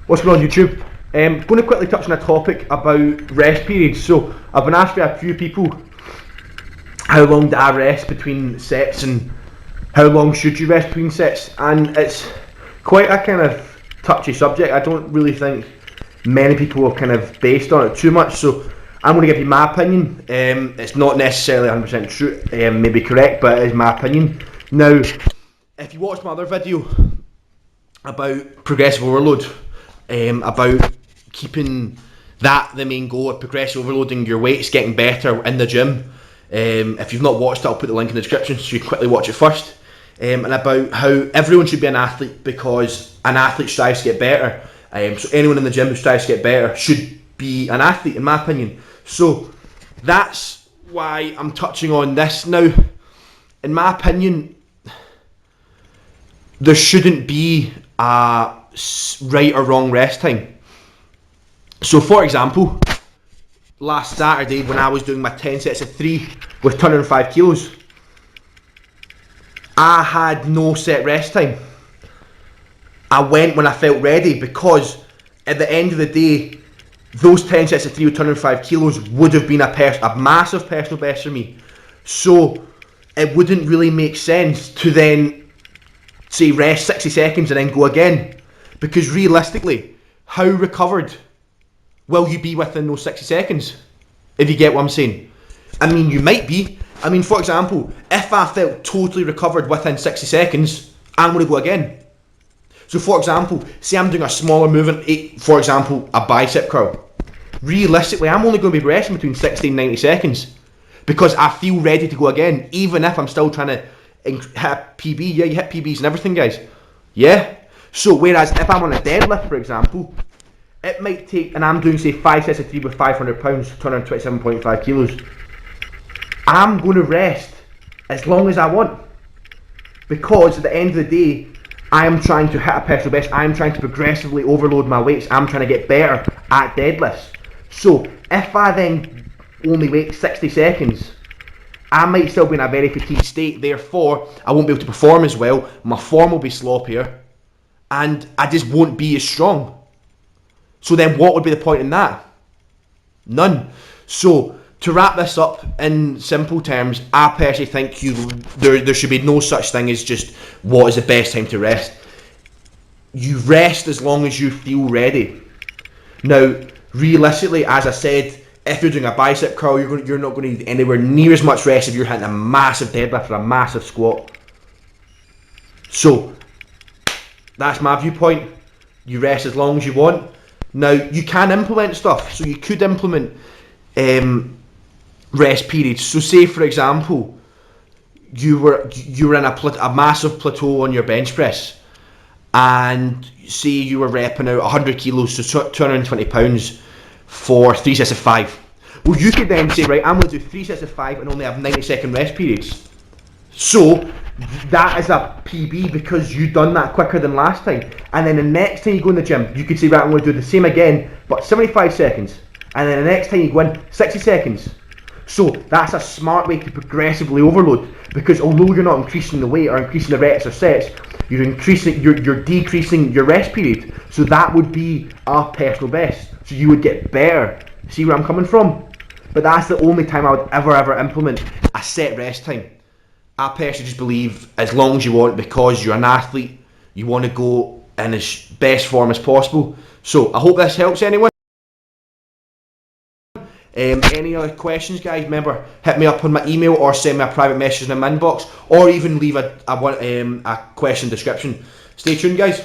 What's going on YouTube? Going to quickly touch on a topic about rest periods. So I've been asked by a few people, how long do I rest between sets and how long should you rest between sets? And it's quite a kind of touchy subject. I don't really think many people are kind of based on it too much. So I'm going to give you my opinion. It's not necessarily 100% true, maybe correct, but it is my opinion. Now, if you watch my other video about progressive overload, about keeping that the main goal of progressive overloading your weights, getting better in the gym. If you've not watched it, I'll put the link in the description so you can quickly watch it first. And about how everyone should be an athlete because an athlete strives to get better. So anyone in the gym who strives to get better should be an athlete, in my opinion. So that's why I'm touching on this now. In my opinion, there shouldn't be a right or wrong rest time. So for example, last Saturday when I was doing my 10 sets of 3 with 205 kilos, I had no set rest time. I went when I felt ready because at the end of the day, those 10 sets of 3 with 205 kilos would have been a massive personal best for me. So it wouldn't really make sense to then say rest 60 seconds and then go again. Because realistically, how recovered will you be within those 60 seconds? If you get what I'm saying. I mean, you might be. I mean, for example, if I felt totally recovered within 60 seconds, I'm going to go again. So for example, say I'm doing a smaller movement, for example, a bicep curl. Realistically, I'm only going to be resting between 60 and 90 seconds. Because I feel ready to go again, even if I'm still trying to hit a PB. Yeah, you hit PBs and everything, guys. Yeah? So whereas if I'm on a deadlift, for example, it might take, and I'm doing say 5 sets of 3 with 500 pounds, 227.5 kilos, I'm going to rest as long as I want. Because at the end of the day, I am trying to hit a personal best, I am trying to progressively overload my weights, I'm trying to get better at deadlifts. So if I then only wait 60 seconds, I might still be in a very fatigued state, therefore I won't be able to perform as well, my form will be sloppier, and I just won't be as strong. So then what would be the point in that? None. So to wrap this up in simple terms, I personally think there should be no such thing as just what is the best time to rest. You rest as long as you feel ready. Now, realistically, as I said, if you're doing a bicep curl, you're not going to need anywhere near as much rest if you're hitting a massive deadlift or a massive squat. So that's my viewpoint. You rest as long as you want. Now, you can implement stuff. So you could implement rest periods. So say, for example, you were in a massive plateau on your bench press, and say you were repping out 100 kilos, so 220 pounds for 3 sets of 5. Well, you could then say, right, I'm going to do 3 sets of 5 and only have 90-second rest periods. So that is a PB because you've done that quicker than last time. And then the next time you go in the gym, you could say, right, I'm going to do the same again, but 75 seconds. And then the next time you go in, 60 seconds. So that's a smart way to progressively overload, because although you're not increasing the weight or increasing the reps or sets, you're decreasing your rest period. So that would be a personal best. So you would get better. See where I'm coming from? But that's the only time I would ever implement a set rest time. I personally just believe as long as you want, because you're an athlete, you want to go in as best form as possible. So I hope this helps anyone. Any other questions, guys? Remember, hit me up on my email or send me a private message in my inbox, or even leave a question description. Stay tuned, guys.